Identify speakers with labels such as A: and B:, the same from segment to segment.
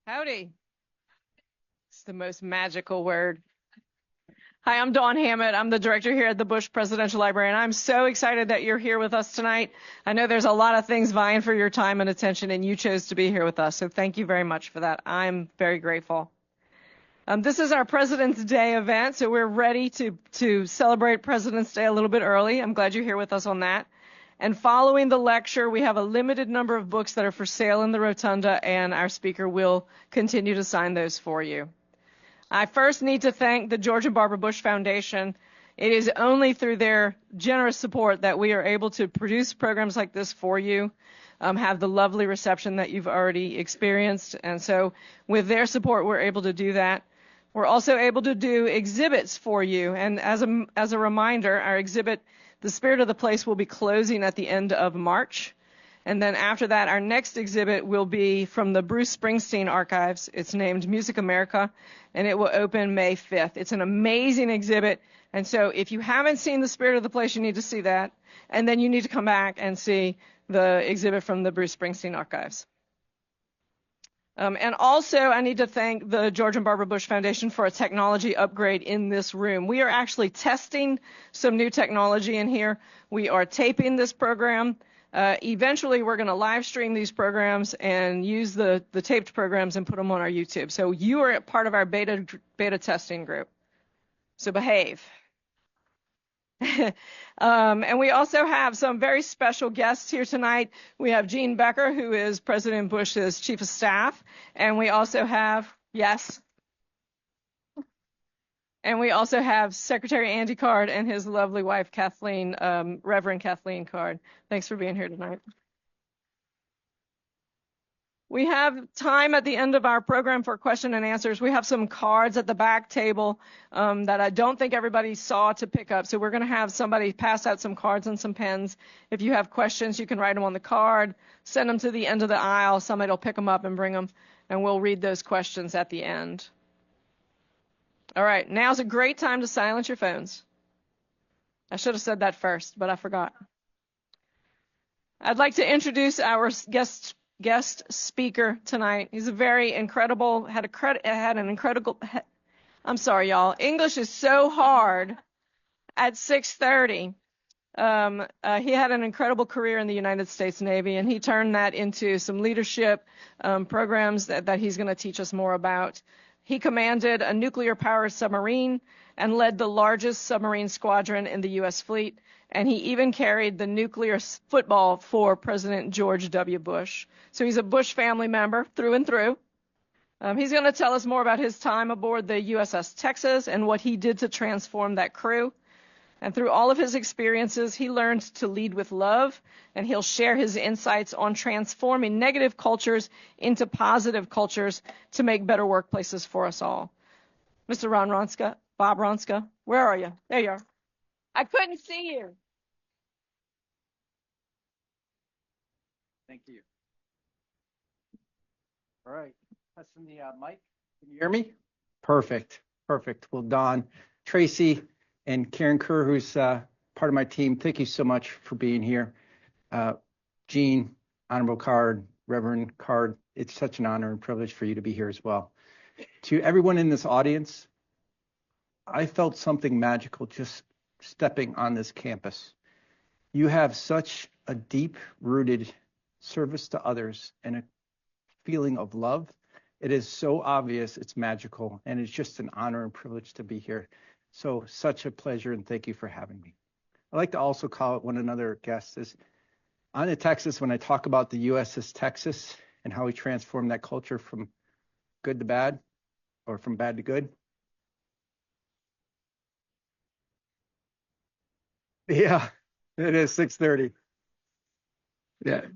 A: Howdy. It's the most magical word. Hi, I'm Dawn Hammett. I'm the director here at the Bush Presidential Library, and I'm so excited that you're here with us tonight. I know there's a lot of things vying for your time and attention, and you chose to be here with us, so thank you very much for that. I'm very grateful. This is our President's Day event, so we're ready to celebrate President's Day a little bit early. I'm glad you're here with us on that. And following the lecture, we have a limited number of books that are for sale in the rotunda, and our speaker will continue to sign those for you. I first need to thank the George and Barbara Bush Foundation. It is only through their generous support that we are able to produce programs like this for you, have the lovely reception that you've already experienced. And so with their support, we're able to do that. We're also able to do exhibits for you. And as a reminder, our exhibit, The Spirit of the Place, will be closing at the end of March. And then after that, our next exhibit will be from the Bruce Springsteen archives. It's named Music America, and it will open May 5th. It's an amazing exhibit. And so if you haven't seen The Spirit of the Place, you need to see that. And then you need to come back and see the exhibit from the Bruce Springsteen archives. And also, I need to thank the George and Barbara Bush Foundation for a technology upgrade in this room. We are actually testing some new technology in here. We are taping this program. Eventually, we're going to live stream these programs and use the taped programs and put them on our YouTube. So you are part of our beta testing group. So behave. And we also have some very special guests here tonight. We have Gene Becker, who is President Bush's Chief of Staff. And we also have, yes. And we also have Secretary Andy Card and his lovely wife, Kathleen, Reverend Kathleen Card. Thanks for being here tonight. We have time at the end of our program for question and answers. We have some cards at the back table that I don't think everybody saw to pick up. So we're going to have somebody pass out some cards and some pens. If you have questions, you can write them on the card, send them to the end of the aisle. Somebody will pick them up and bring them, and we'll read those questions at the end. All right, now's a great time to silence your phones. I should have said that first, but I forgot. I'd like to introduce our guest speaker tonight. He's a very incredible, I'm sorry, y'all. English is so hard at 6:30. He had an incredible career in the United States Navy, and he turned that into some leadership programs that he's going to teach us more about. He commanded a nuclear-powered submarine and led the largest submarine squadron in the U.S. fleet, and he even carried the nuclear football for President George W. Bush. So he's a Bush family member through and through. He's going to tell us more about his time aboard the USS Texas and what he did to transform that crew. And through all of his experiences, he learned to lead with love, and he'll share his insights on transforming negative cultures into positive cultures to make better workplaces for us all. Mr. Bob Ronska, where are you? There you are. I couldn't see you.
B: Thank you. All right, testing the mic. Can you hear me? Perfect. Well, Don, Tracy, and Karen Kerr, who's part of my team, thank you so much for being here. Gene, Honorable Card, Reverend Card, it's such an honor and privilege for you to be here as well. To everyone in this audience, I felt something magical just stepping on this campus. You have such a deep-rooted service to others and a feeling of love. It is so obvious, it's magical, and it's just an honor and privilege to be here. So such a pleasure, and thank you for having me. I'd like to also call one another guest is on the Texas, when I talk about the USS Texas and how we transformed that culture from good to bad, or from bad to good. Yeah, it is 6:30. Yeah.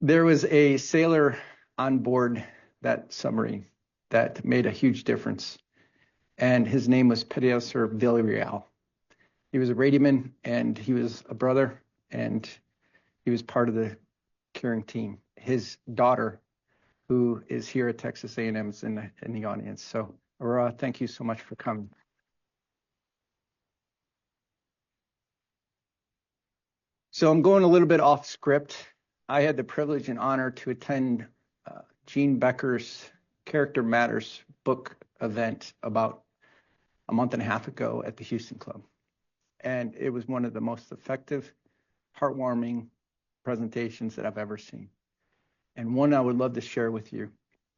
B: There was a sailor on board that submarine that made a huge difference, and his name was Pedro Villarreal. He was a radioman, and he was a brother, and he was part of the carrying team. His daughter, who is here at Texas A&M, is in the audience. So, Aurora, thank you so much for coming. So I'm going a little bit off script. I had the privilege and honor to attend Gene Becker's Character Matters book event about a month and a half ago at the Houston Club. And it was one of the most effective, heartwarming presentations that I've ever seen. And one I would love to share with you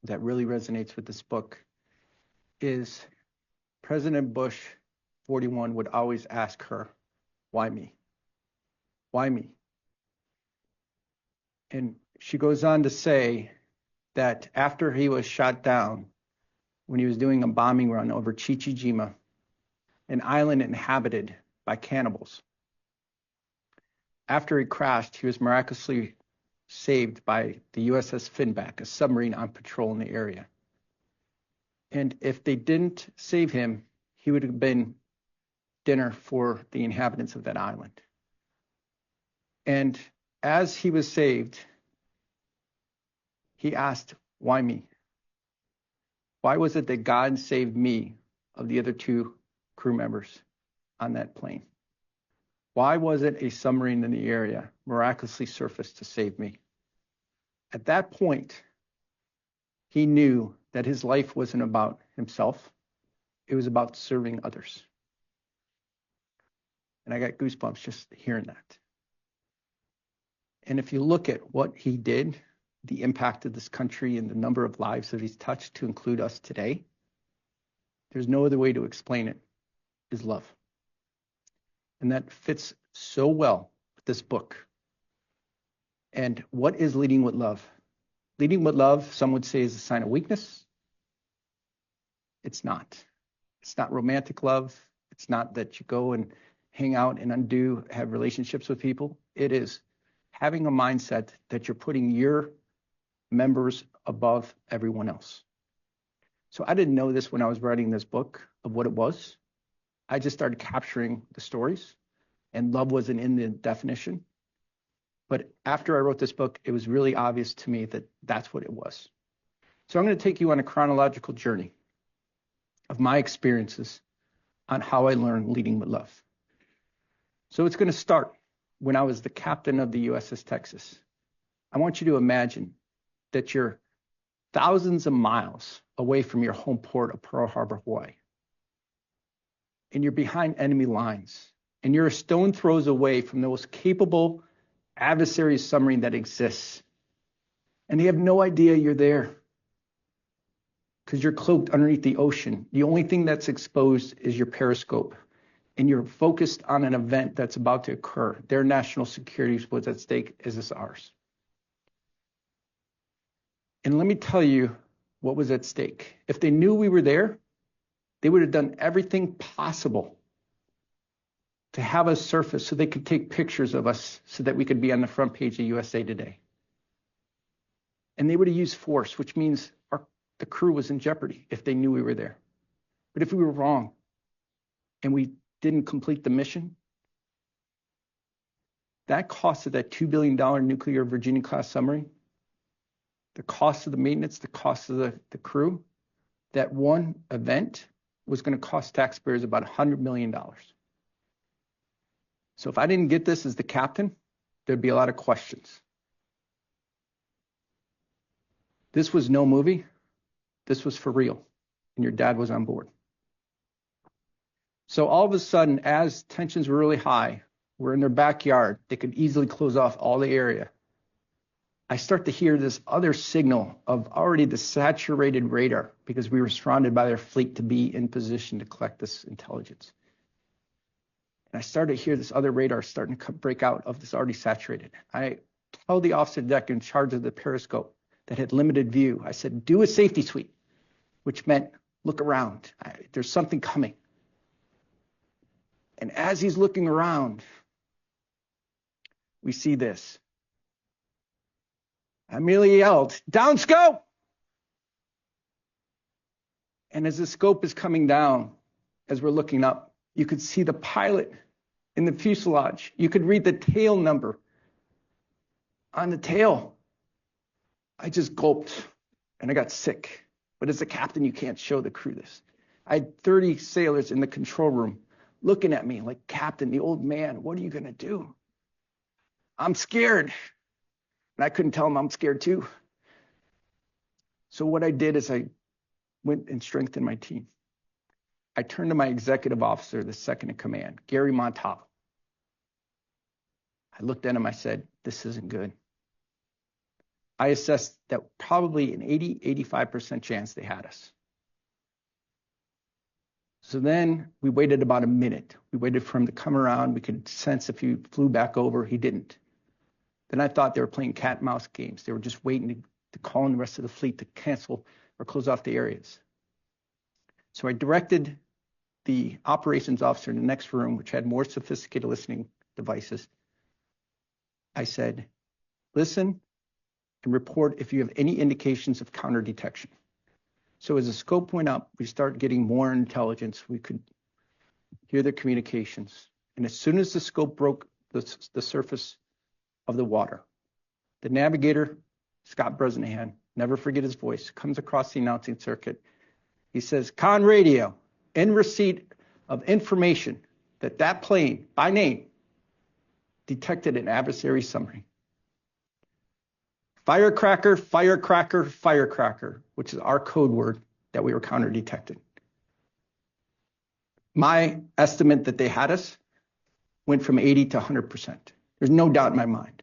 B: that really resonates with this book is President Bush 41 would always ask her, why me? Why me? And she goes on to say that after he was shot down, when he was doing a bombing run over Chichijima, an island inhabited by cannibals, after he crashed, he was miraculously saved by the USS Finback, a submarine on patrol in the area. And if they didn't save him, he would have been dinner for the inhabitants of that island. And as he was saved, he asked, why me? Why was it that God saved me of the other two crew members on that plane? Why wasn't a submarine in the area miraculously surfaced to save me? At that point, he knew that his life wasn't about himself. It was about serving others. And I got goosebumps just hearing that. And if you look at what he did, the impact of this country and the number of lives that he's touched to include us today, there's no other way to explain it, is love. And that fits so well with this book. And what is leading with love? Leading with love, some would say, is a sign of weakness. It's not. It's not romantic love. It's not that you go and hang out and have relationships with people. It is having a mindset that you're putting your members above everyone else. So I didn't know this when I was writing this book of what it was. I just started capturing the stories, and love wasn't in the definition. But after I wrote this book, it was really obvious to me that that's what it was. So I'm going to take you on a chronological journey of my experiences on how I learned leading with love. So it's going to start when I was the captain of the USS Texas. I want you to imagine that you're thousands of miles away from your home port of Pearl Harbor, Hawaii. And you're behind enemy lines. And you're a stone throws away from the most capable adversary submarine that exists. And they have no idea you're there because you're cloaked underneath the ocean. The only thing that's exposed is your periscope. And you're focused on an event that's about to occur. Their national security was at stake, as is ours. And let me tell you what was at stake. If they knew we were there, they would have done everything possible to have us surface so they could take pictures of us so that we could be on the front page of USA Today. And they would have used force, which means the crew was in jeopardy if they knew we were there. But if we were wrong and we didn't complete the mission, that cost of that $2 billion nuclear Virginia-class submarine, the cost of the maintenance, the cost of the crew, that one event was going to cost taxpayers about $100 million. So if I didn't get this as the captain, there'd be a lot of questions. This was no movie. This was for real. And your dad was on board. So all of a sudden, as tensions were really high, we're in their backyard. They could easily close off all the area. I start to hear this other signal of already the saturated radar because we were surrounded by their fleet to be in position to collect this intelligence. And I started to hear this other radar starting to break out of this already saturated. I told the officer deck in charge of the periscope that had limited view. I said, do a safety sweep, which meant look around. There's something coming. And as he's looking around, we see this. I merely yelled, down scope! And as the scope is coming down, as we're looking up, you could see the pilot in the fuselage. You could read the tail number on the tail. I just gulped and I got sick. But as a captain, you can't show the crew this. I had 30 sailors in the control room looking at me like, Captain, the old man, what are you going to do? I'm scared. And I couldn't tell them I'm scared too. So what I did is I went and strengthened my team. I turned to my executive officer, the second in command, Gary Montalvo. I looked at him, I said, this isn't good. I assessed that probably an 85% chance they had us. So then we waited about a minute. We waited for him to come around. We could sense if he flew back over. He didn't. Then I thought they were playing cat and mouse games. They were just waiting to call in the rest of the fleet to cancel or close off the areas. So I directed the operations officer in the next room, which had more sophisticated listening devices. I said, listen and report if you have any indications of counter detection. So as the scope went up, we started getting more intelligence. We could hear their communications. And as soon as the scope broke the surface of the water, the navigator, Scott Bresnahan, never forget his voice, comes across the announcing circuit. He says, con radio, in receipt of information that plane, by name, detected an adversary submarine. Firecracker, firecracker, firecracker, which is our code word that we were counter detected. My estimate that they had us went from 80 to 100%. There's no doubt in my mind.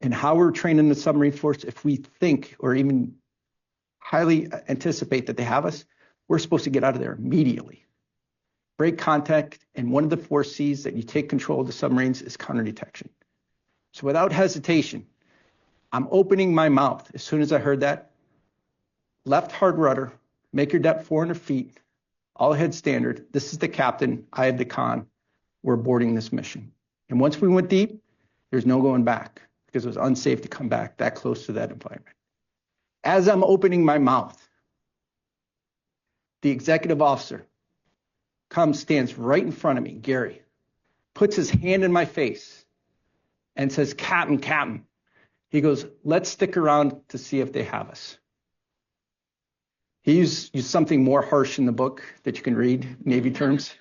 B: And how we're trained in the submarine force, if we think or even highly anticipate that they have us, we're supposed to get out of there immediately. Break contact, and one of the 4 C's that you take control of the submarines is counter detection. So without hesitation, I'm opening my mouth as soon as I heard that. Left hard rudder, make your depth 400 feet, all ahead standard. This is the captain, I have the con. We're boarding this mission. And once we went deep, there's no going back because it was unsafe to come back that close to that environment. As I'm opening my mouth, the executive officer comes, stands right in front of me, Gary, puts his hand in my face and says, Captain, Captain. He goes, let's stick around to see if they have us. He used something more harsh in the book that you can read, Navy terms.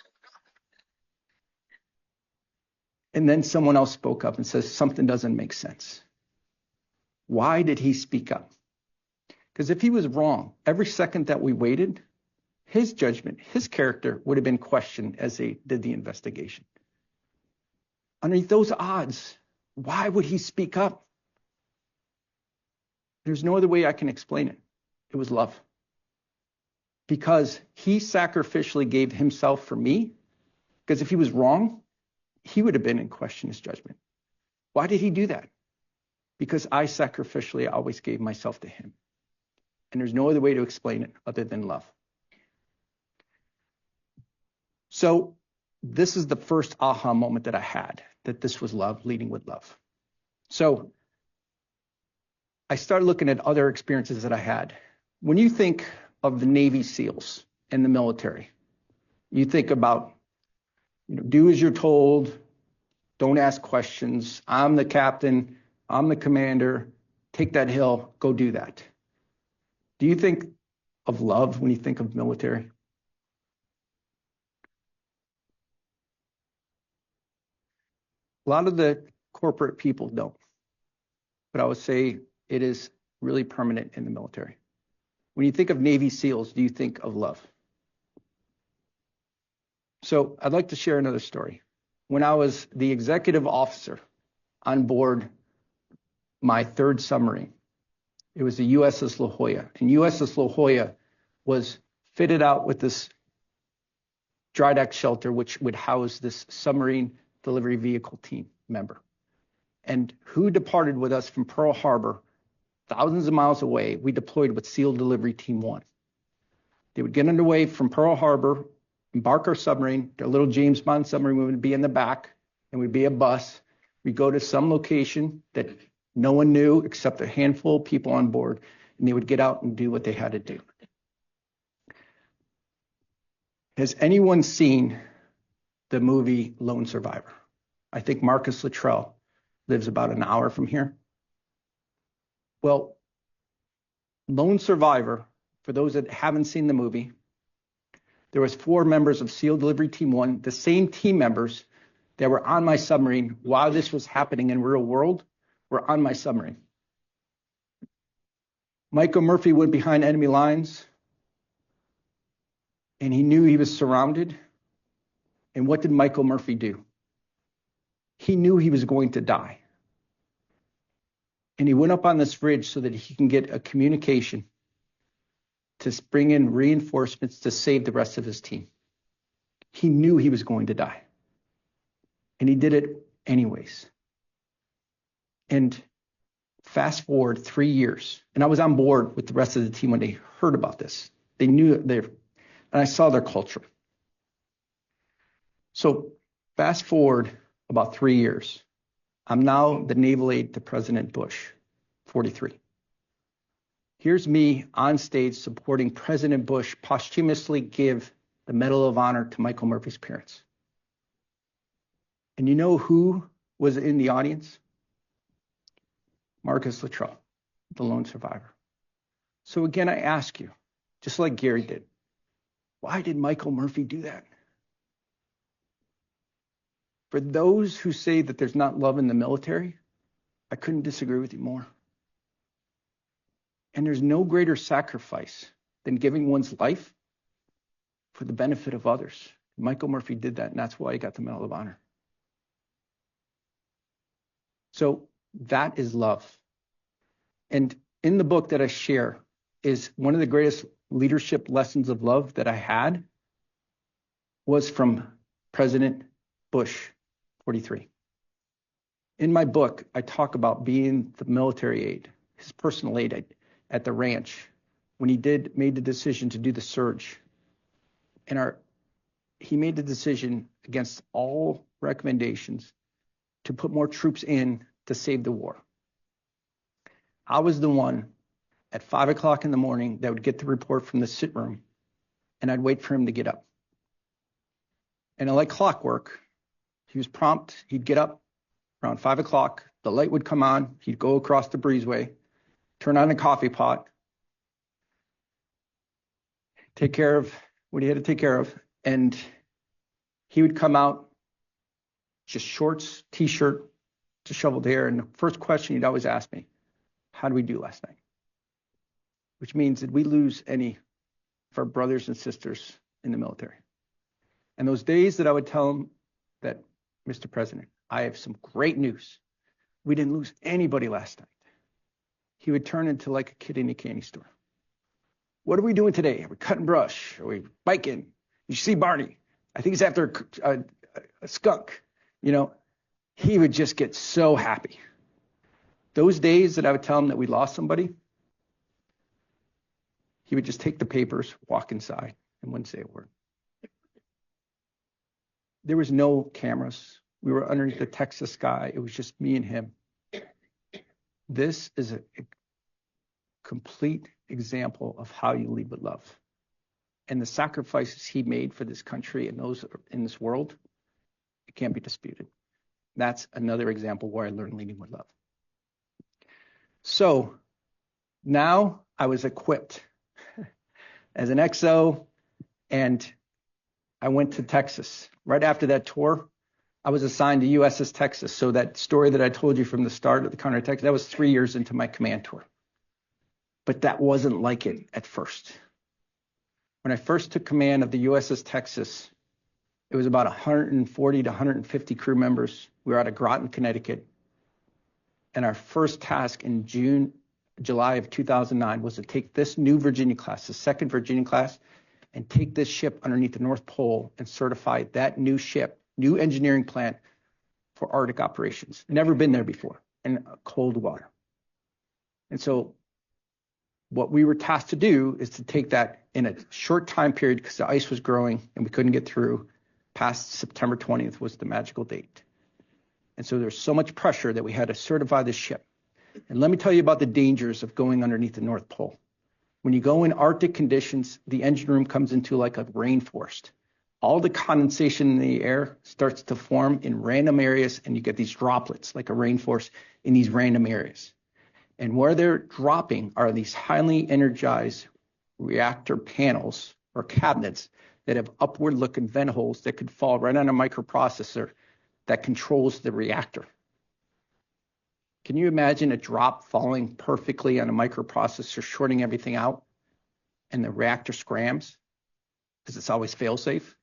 B: And then someone else spoke up and says, something doesn't make sense. Why did he speak up? Because if he was wrong, every second that we waited, his judgment, his character would have been questioned as they did the investigation. Underneath those odds, why would he speak up? There's no other way I can explain it. It was love. Because he sacrificially gave himself for me. Because if he was wrong, he would have been in question his judgment. Why did he do that? Because I sacrificially always gave myself to him. And there's no other way to explain it other than love. So this is the first aha moment that I had, that this was love, leading with love. So I started looking at other experiences that I had. When you think of the Navy SEALs and the military, you think about, do as you're told, don't ask questions. I'm the captain, I'm the commander, take that hill, go do that. Do you think of love when you think of military? A lot of the corporate people don't, but I would say it is really permanent in the military. When you think of Navy SEALs, do you think of love? So I'd like to share another story. When I was the executive officer on board my 3rd submarine, it was the USS La Jolla. And USS La Jolla was fitted out with this dry dock shelter, which would house this submarine delivery vehicle team member. And who departed with us from Pearl Harbor, thousands of miles away, we deployed with SEAL Delivery Team 1. They would get underway from Pearl Harbor, embark our submarine, their little James Bond submarine would be in the back, and we'd be a bus. We'd go to some location that no one knew except a handful of people on board, and they would get out and do what they had to do. Has anyone seen the movie Lone Survivor? I think Marcus Luttrell lives about an hour from here. Well, Lone Survivor, for those that haven't seen the movie, there was 4 members of SEAL Delivery Team 1, the same team members that were on my submarine while this was happening in real world were on my submarine. Michael Murphy went behind enemy lines, and he knew he was surrounded. And what did Michael Murphy do? He knew he was going to die. And he went up on this ridge so that he can get a communication to bring in reinforcements to save the rest of his team. He knew he was going to die. And he did it anyways. And fast forward 3 years, and I was on board with the rest of the team when they heard about this. They knew and I saw their culture. So fast forward about 3 years. I'm now the naval aide to President Bush, 43. Here's me on stage supporting President Bush posthumously give the Medal of Honor to Michael Murphy's parents. And you know who was in the audience? Marcus Luttrell, the lone survivor. So again, I ask you, just like Gary did, why did Michael Murphy do that? For those who say that there's not love in the military, I couldn't disagree with you more. And there's no greater sacrifice than giving one's life for the benefit of others. Michael Murphy did that, and that's why he got the Medal of Honor. So that is love. And in the book that I share is one of the greatest leadership lessons of love that I had was from President Bush, 43. In my book, I talk about being the military aide, his personal aide at the ranch when he made the decision to do the surge. And he made the decision against all recommendations to put more troops in to save the war. I was the one at 5 o'clock in the morning that would get the report from the sit room, and I'd wait for him to get up. And like clockwork, he was prompt. He'd get up around 5 o'clock. The light would come on. He'd go across the breezeway, turn on the coffee pot, take care of what he had to take care of, and he would come out just shorts, t-shirt, disheveled hair, and the first question he'd always ask me, how did we do last night? Which means, did we lose any of our brothers and sisters in the military? And those days that I would tell him that, Mr. President, I have some great news. We didn't lose anybody last night. He would turn into like a kid in a candy store. What are we doing today? Are we cutting brush? Are we biking? You see Barney. I think he's after a skunk. You know, he would just get so happy. Those days that I would tell him that we lost somebody, he would just take the papers, walk inside, and wouldn't say a word. There was no cameras. We were underneath the Texas sky. It was just me and him. This is a complete example of how you lead with love. And the sacrifices he made for this country and those in this world, it can't be disputed. That's another example where I learned leading with love. So now I was equipped as an XO, and I went to Texas. Right after that tour, I was assigned to USS Texas. So that story that I told you from the start of the counterattack, that was 3 years into my command tour. But that wasn't like it at first. When I first took command of the USS Texas, it was about 140 to 150 crew members. We were out of Groton, Connecticut. And our first task in July of 2009 was to take this new Virginia class, the second Virginia class, and take this ship underneath the North Pole and certify that new ship, new engineering plant for Arctic operations. Never been there before, in cold water. And so what we were tasked to do is to take that in a short time period, because the ice was growing and we couldn't get through. Past September 20th was the magical date. And so there's so much pressure that we had to certify this ship. And let me tell you about the dangers of going underneath the North Pole. When you go in Arctic conditions, the engine room comes into like a rainforest. All the condensation in the air starts to form in random areas, and you get these droplets like a rainforest in these random areas. And where they're dropping are these highly energized reactor panels or cabinets that have upward-looking vent holes that could fall right on a microprocessor that controls the reactor. Can you imagine a drop falling perfectly on a microprocessor, shorting everything out, and the reactor scrams because it's always fail-safe?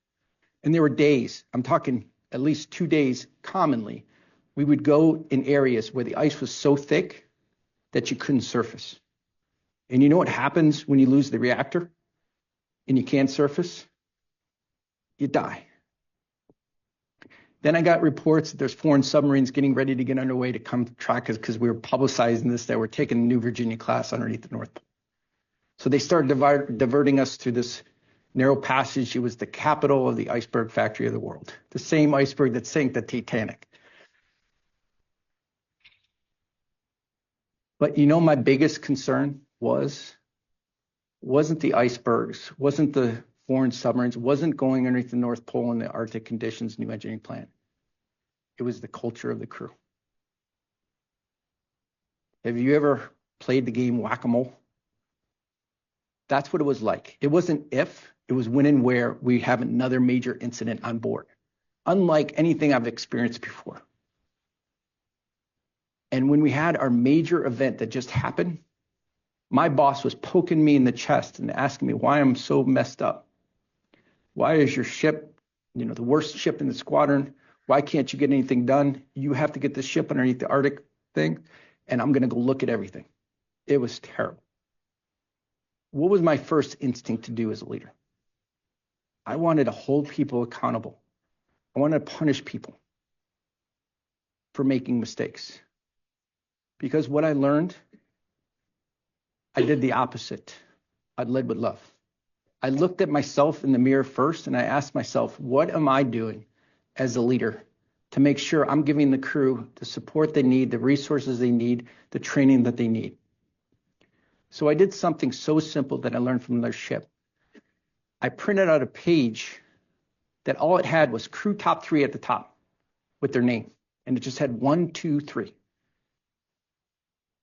B: And there were days, I'm talking at least 2 days commonly, we would go in areas where the ice was so thick that you couldn't surface. And you know what happens when you lose the reactor and you can't surface? You die. Then I got reports that there's foreign submarines getting ready to get underway to come track us because we were publicizing this, that we're taking the New Virginia class underneath the North Pole. So they started diverting us through this narrow passage. It was the capital of the iceberg factory of the world, the same iceberg that sank the Titanic. But you know, my biggest concern wasn't the icebergs, wasn't the foreign submarines, wasn't going underneath the North Pole in the Arctic conditions, new engineering plant. It was the culture of the crew. Have you ever played the game Whack-A-Mole? That's what it was like. It wasn't if, it was when and where we have another major incident on board, unlike anything I've experienced before. And when we had our major event that just happened, my boss was poking me in the chest and asking me why I'm so messed up. Why is your ship, the worst ship in the squadron? Why can't you get anything done? You have to get the ship underneath the Arctic thing, and I'm going to go look at everything. It was terrible. What was my first instinct to do as a leader? I wanted to hold people accountable. I wanted to punish people for making mistakes. Because what I learned, I did the opposite. I led with love. I looked at myself in the mirror first, and I asked myself, what am I doing as a leader to make sure I'm giving the crew the support they need, the resources they need, the training that they need? So I did something so simple that I learned from their ship. I printed out a page that all it had was crew top 3 at the top with their name. And it just had 1, 2, 3.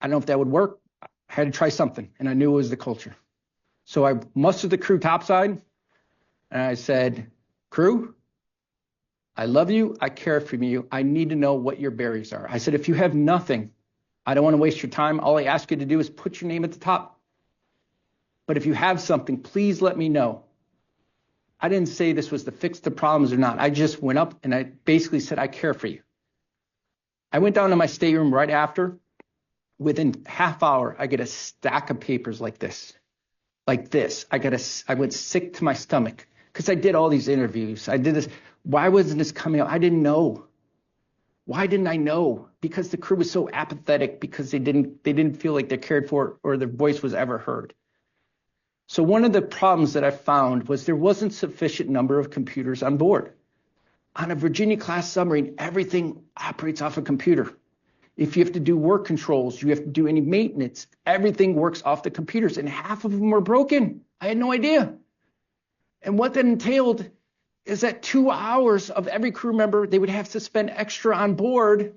B: I don't know if that would work. I had to try something, and I knew it was the culture. So I mustered the crew topside, and I said, crew, I love you. I care for you. I need to know what your berries are. I said, if you have nothing, I don't want to waste your time. All I ask you to do is put your name at the top. But if you have something, please let me know. I didn't say this was to fix the problems or not. I just went up and I basically said, I care for you. I went down to my stateroom right after. Within half hour, I get a stack of papers like this. Like this. I went sick to my stomach because I did all these interviews. I did this. Why wasn't this coming out? I didn't know. Why didn't I know? Because the crew was so apathetic, because they didn't feel like they're cared for or their voice was ever heard. So one of the problems that I found was there wasn't sufficient number of computers on board. On a Virginia-class submarine, everything operates off a computer. If you have to do work controls, you have to do any maintenance, everything works off the computers, and half of them were broken. I had no idea. And what that entailed is that 2 hours of every crew member, they would have to spend extra on board,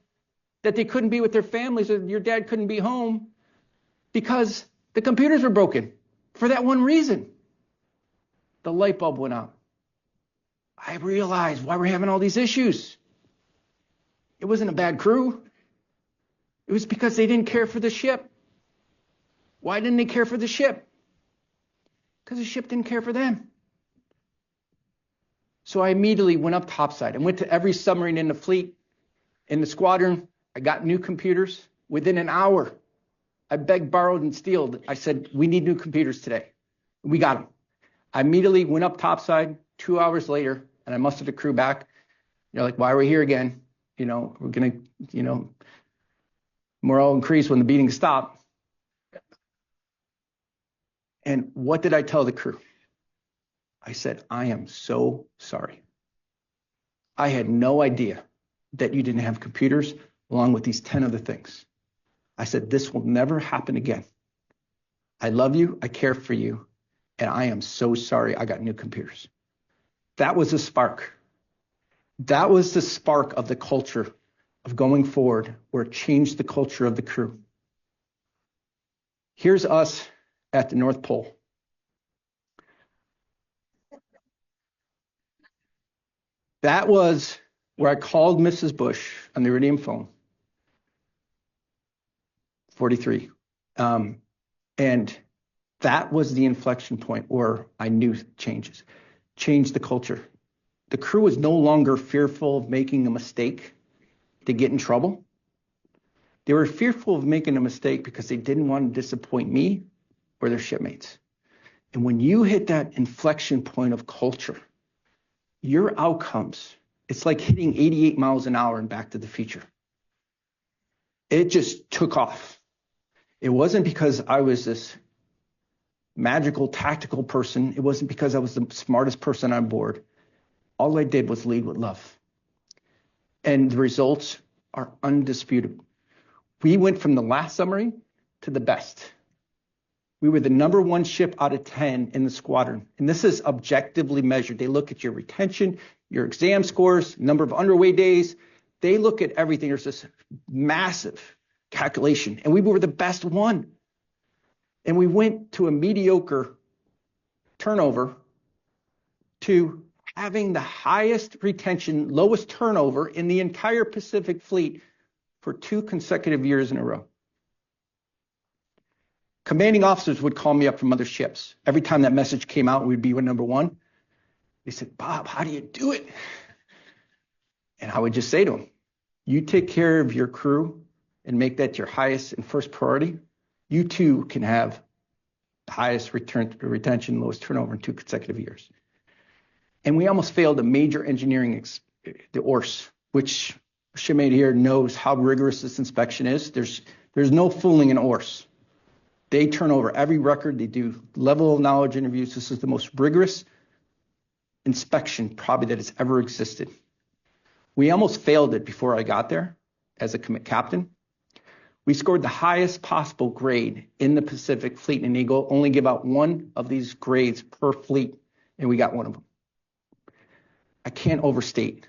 B: that they couldn't be with their families, or your dad couldn't be home, because the computers were broken for that one reason. The light bulb went out. I realized why we're having all these issues. It wasn't a bad crew. It was because they didn't care for the ship. Why didn't they care for the ship? Because the ship didn't care for them. So I immediately went up topside. I went to every submarine in the fleet, in the squadron. I got new computers. Within an hour, I begged, borrowed, and stealed. I said, we need new computers today. We got them. I immediately went up topside. 2 hours later, and I mustered the crew back. They're like, why are we here again? We're going to, morale increase when the beating stopped. And what did I tell the crew? I said, I am so sorry. I had no idea that you didn't have computers along with these 10 other things. I said, this will never happen again. I love you. I care for you. And I am so sorry I got new computers. That was a spark. That was the spark of the culture of going forward, where it changed the culture of the crew. Here's us at the North Pole. That was where I called Mrs. Bush on the Iridium phone. 43. And that was the inflection point where I knew changed the culture. The crew was no longer fearful of making a mistake to get in trouble. They were fearful of making a mistake because they didn't want to disappoint me or their shipmates. And when you hit that inflection point of culture, your outcomes, it's like hitting 88 miles an hour in Back to the Future. It just took off. It wasn't because I was this magical, tactical person. It wasn't because I was the smartest person on board. All I did was lead with love. And the results are undisputed. We went from the last submarine to the best. We were the number 1 ship out of 10 in the squadron. And this is objectively measured. They look at your retention, your exam scores, number of underway days. They look at everything. There's this massive calculation. And we were the best one. And we went to a mediocre turnover to having the highest retention, lowest turnover in the entire Pacific Fleet for 2 consecutive years in a row. Commanding officers would call me up from other ships. Every time that message came out, we'd be number 1. They said, Bob, how do you do it? And I would just say to them, you take care of your crew and make that your highest and first priority. You too can have the highest retention, lowest turnover in 2 consecutive years. And we almost failed a major engineering, the ORS, which a shipmate here knows how rigorous this inspection is. There's no fooling an ORS. They turn over every record. They do level of knowledge interviews. This is the most rigorous inspection probably that has ever existed. We almost failed it before I got there as a captain. We scored the highest possible grade in the Pacific Fleet, and they only give out 1 of these grades per fleet, and we got 1 of them. I can't overstate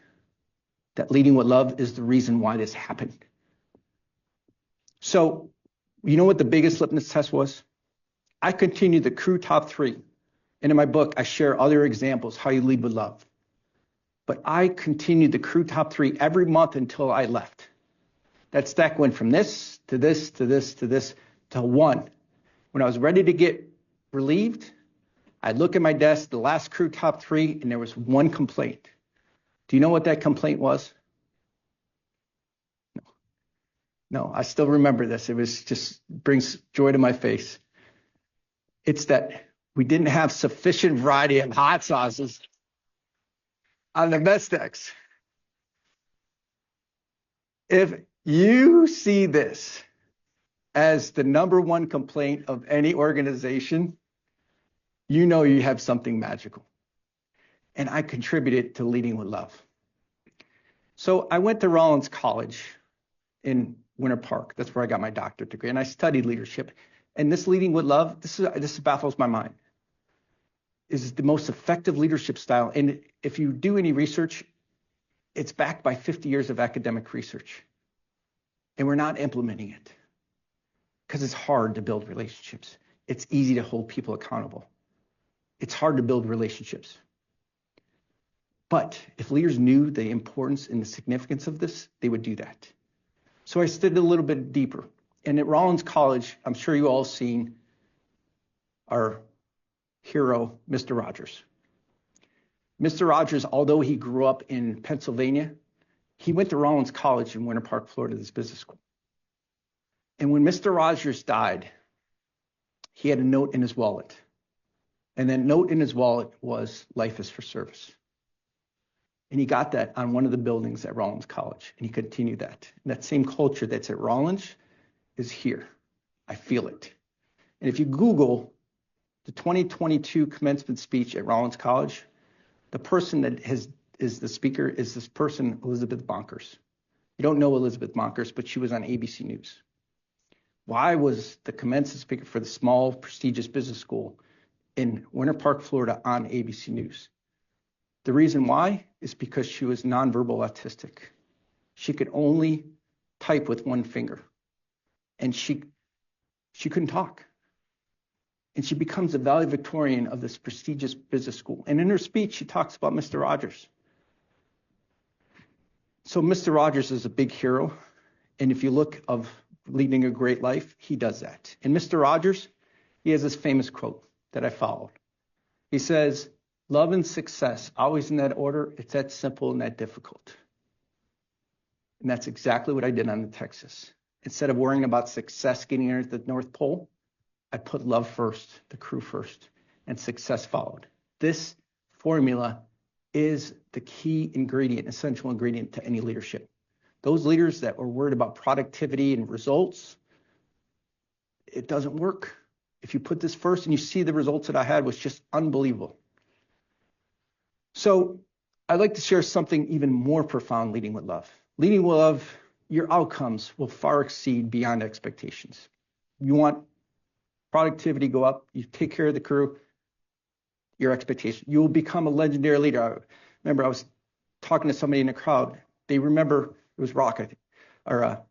B: that leading with love is the reason why this happened. So, you know what the biggest litmus test was? I continued the crew top 3. And in my book, I share other examples how you lead with love. But I continued the crew top 3 every month until I left. That stack went from this to this to this to this to 1. When I was ready to get relieved, I'd look at my desk, the last crew top 3, and there was 1 complaint. Do you know what that complaint was? No, I still remember this. It was just brings joy to my face. It's that we didn't have sufficient variety of hot sauces on the mess decks. If you see this as the number 1 complaint of any organization, you know you have something magical. And I contributed to leading with love. So I went to Rollins College in Winter Park. That's where I got my doctorate degree. And I studied leadership. And this leading with love, this baffles my mind, is the most effective leadership style. And if you do any research, it's backed by 50 years of academic research. And we're not implementing it because it's hard to build relationships. It's easy to hold people accountable. It's hard to build relationships. But if leaders knew the importance and the significance of this, they would do that. So I studied a little bit deeper. And at Rollins College, I'm sure you all seen our hero, Mr. Rogers. Mr. Rogers, although he grew up in Pennsylvania, he went to Rollins College in Winter Park, Florida, this business school. And when Mr. Rogers died, he had a note in his wallet. And that note in his wallet was, "Life is for service." And he got that on one of the buildings at Rollins College, and he continued that. And that same culture that's at Rollins is here. I feel it. And if you Google the 2022 commencement speech at Rollins College, the person that is the speaker is this person, Elizabeth Bonkers. You don't know Elizabeth Bonkers, but she was on ABC News. Why was the commencement speaker for the small, prestigious business school in Winter Park, Florida on ABC News? The reason why is because she was nonverbal autistic. She could only type with 1 finger, and she couldn't talk. And she becomes a valedictorian of this prestigious business school. And in her speech, she talks about Mr. Rogers. So Mr. Rogers is a big hero. And if you look of leading a great life, he does that. And Mr. Rogers, he has this famous quote that I followed. He says, love and success, always in that order. It's that simple and that difficult. And that's exactly what I did on the Texas. Instead of worrying about success getting there at the North Pole, I put love first, the crew first, and success followed. This formula is the key ingredient, essential ingredient to any leadership. Those leaders that were worried about productivity and results, it doesn't work. If you put this first and you see the results that I had was just unbelievable. So I'd like to share something even more profound leading with love. Leading with love, your outcomes will far exceed beyond expectations. You want productivity go up, you take care of the crew, your expectation. You will become a legendary leader. I remember I was talking to somebody in the crowd. They remember, it was Rock, I think, or a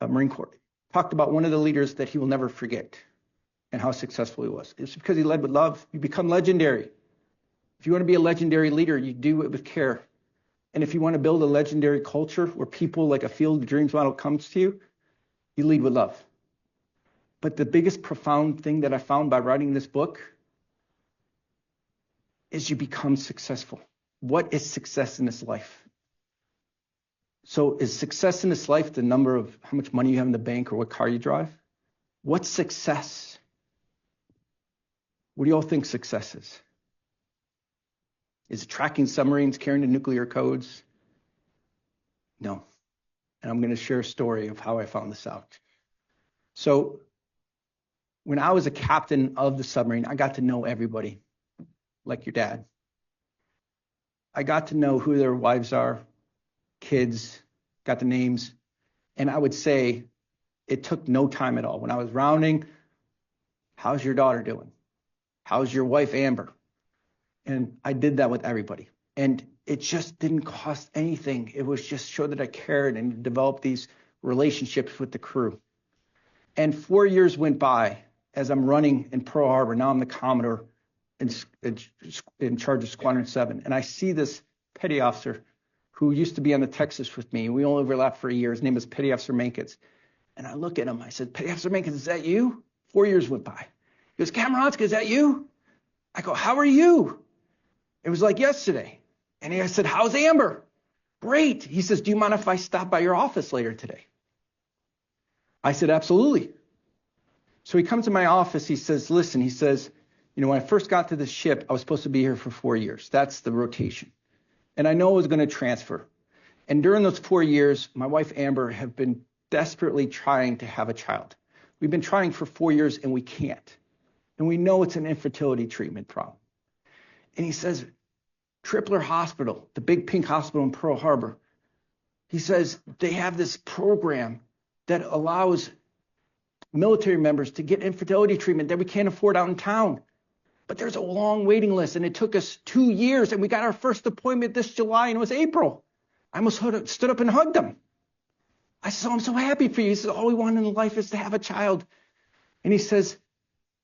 B: Marine Corps. Talked about one of the leaders that he will never forget and how successful he was. It's because he led with love. You become legendary. If you want to be a legendary leader, you do it with care. And if you want to build a legendary culture where people like a Field of Dreams model comes to you, you lead with love. But the biggest profound thing that I found by writing this book is you become successful. What is success in this life? So is success in this life the number of how much money you have in the bank or what car you drive? What's success? What do you all think success is? Is it tracking submarines, carrying the nuclear codes? No. And I'm going to share a story of how I found this out. So when I was a captain of the submarine, I got to know everybody, like your dad. I got to know who their wives are, kids, got the names. And I would say it took no time at all. When I was rounding, how's your daughter doing? How's your wife, Amber? And I did that with everybody. And it just didn't cost anything. It was just show that I cared and developed these relationships with the crew. And 4 years went by as I'm running in Pearl Harbor. Now I'm the Commodore in charge of Squadron 7. And I see this petty officer who used to be on the Texas with me. We only overlapped for a year. His name is Petty Officer Mankins. And I look at him. I said, Petty Officer Mankins, is that you? 4 years went by. He goes, Kameranska, is that you? I go, how are you? It was like yesterday. And I said, how's Amber? Great. He says, do you mind if I stop by your office later today? I said, absolutely. So he comes to my office. He says, listen, he says, you know, when I first got to the ship, I was supposed to be here for 4 years. That's the rotation. And I know I was going to transfer. And during those 4 years, my wife, Amber, have been desperately trying to have a child. We've been trying for 4 years and we can't. And we know it's an infertility treatment problem. And he says, Tripler Hospital, the big pink hospital in Pearl Harbor, he says they have this program that allows military members to get infertility treatment that we can't afford out in town. But there's a long waiting list, and it took us 2 years, and we got our first appointment this July, and it was April. I almost stood up and hugged him. I said, oh, I'm so happy for you. He says, all we want in life is to have a child. And he says,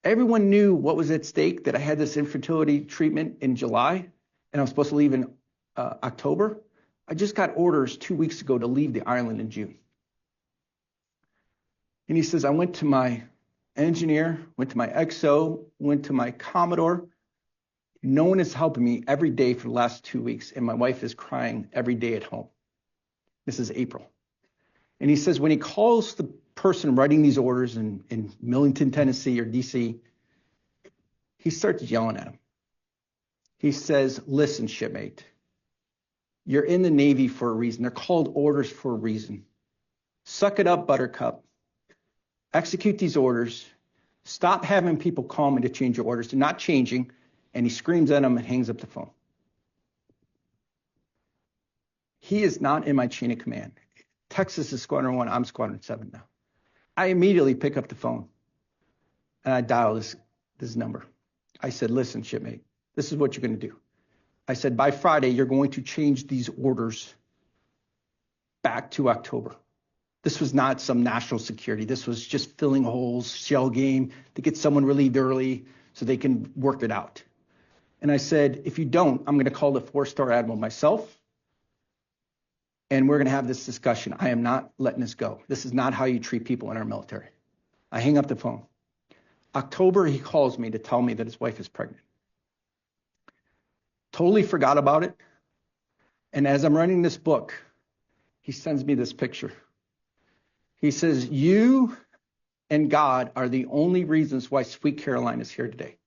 B: everyone knew what was at stake, that I had this infertility treatment in July, and I was supposed to leave in October. I just got orders 2 weeks ago to leave the island in June. And he says, I went to my engineer, went to my XO, went to my Commodore. No one is helping me every day for the last 2 weeks, and my wife is crying every day at home. This is April. And he says, when he calls the person writing these orders in Millington, Tennessee, or DC, he starts yelling at him. He says, listen, shipmate, you're in the Navy for a reason. They're called orders for a reason. Suck it up, Buttercup. Execute these orders. Stop having people call me to change your orders. They're not changing. And he screams at him and hangs up the phone. He is not in my chain of command. Texas is Squadron 1. I'm Squadron 7 now. I immediately pick up the phone and I dial this number. I said, listen, shipmate, this is what you're going to do. I said, by Friday, you're going to change these orders back to October. This was not some national security. This was just filling holes, shell game, to get someone relieved early so they can work it out. And I said, if you don't, I'm going to call the 4-star admiral myself. and we're going to have this discussion. I am not letting this go. This is not how you treat people in our military. I hang up the phone. October, he calls me to tell me that his wife is pregnant. Totally forgot about it. And as I'm writing this book, he sends me this picture. He says, you and God are the only reasons why Sweet Caroline is here today.